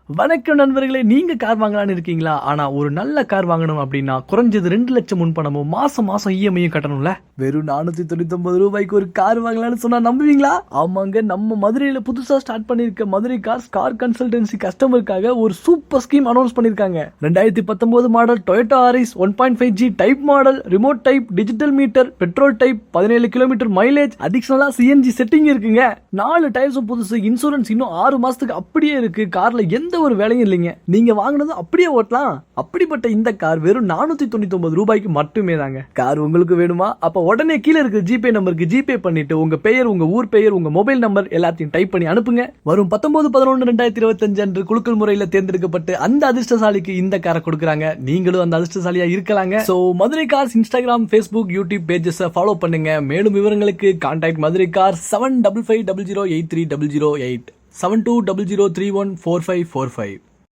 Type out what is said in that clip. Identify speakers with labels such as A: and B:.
A: வணக்கம் நண்பர்களே, நீங்க கார் வாங்கலாம்னு இருக்கீங்களா? ஆனா ஒரு நல்ல கார் வாங்கணும் அப்படின்னா குறைஞ்சது 2 லட்சம் முன்பணமும் மாசம் மாசம் இஎம்ஐயும் கட்டணும்ல. வெறும் 499 ரூபாய்க்கு ஒரு கார் வாங்கலாம்னு சொன்னா நம்புவீங்களா? ஆமாங்க, நம்ம மதுரையில புதுசா ஸ்டார்ட் பண்ணிருக்க மதுரை கார் கன்சல்டன்சி கஸ்டமருக்காக ஒரு சூப்பர் ஸ்கீம் அனௌன்ஸ் பண்ணிருக்காங்க. 2019 model Toyota Yaris 1.5G type model, remote type, digital meter, petrol type, 17 kilometre mileage, அடிஷனலா சிஎன்ஜி செட்டிங் இருக்குங்க. 4 டயர்ஸும் புதுசு, இன்சூரன்ஸ் இன்னும் 6 மாசத்துக்கு அப்படியே இருக்கு. கார்ல எந்த ஒரு வேலையும் இல்லைங்க, நீங்க வாங்குனது அப்படியே ஓட்டலாம். அப்படிப்பட்ட இந்த கார் வெறும் 499 ரூபாய்க்கு மட்டுமே தாங்க. கார் உங்களுக்கு வேணுமா? அப்ப உடனே கீழே இருக்கிற ஜிபே நம்பருக்கு ஜிபே பண்ணிட்டு உங்க பெயர், உங்க ஊர் பெயர், உங்க மொபைல் நம்பர் எல்லாத்தையும் டைப் பண்ணி அனுப்புங்க. வரும் 19/11/2025 அன்று குலுக்கல் முறையில் தேர்ந்தெடுக்கப்பட்டு அந்த அதிர்ஷ்டசாலிக்கு இந்த காரை கொடுக்கறாங்க. நீங்களும் அந்த அதிர்ஷ்டசாலியா இருக்கலாங்க. So Madurai cars Instagram, Facebook, YouTube pages follow பண்ணுங்க. மேலும் விவரங்களுக்கு கான்டாக்ட் மதுரை கார் 7550083008 7200314545.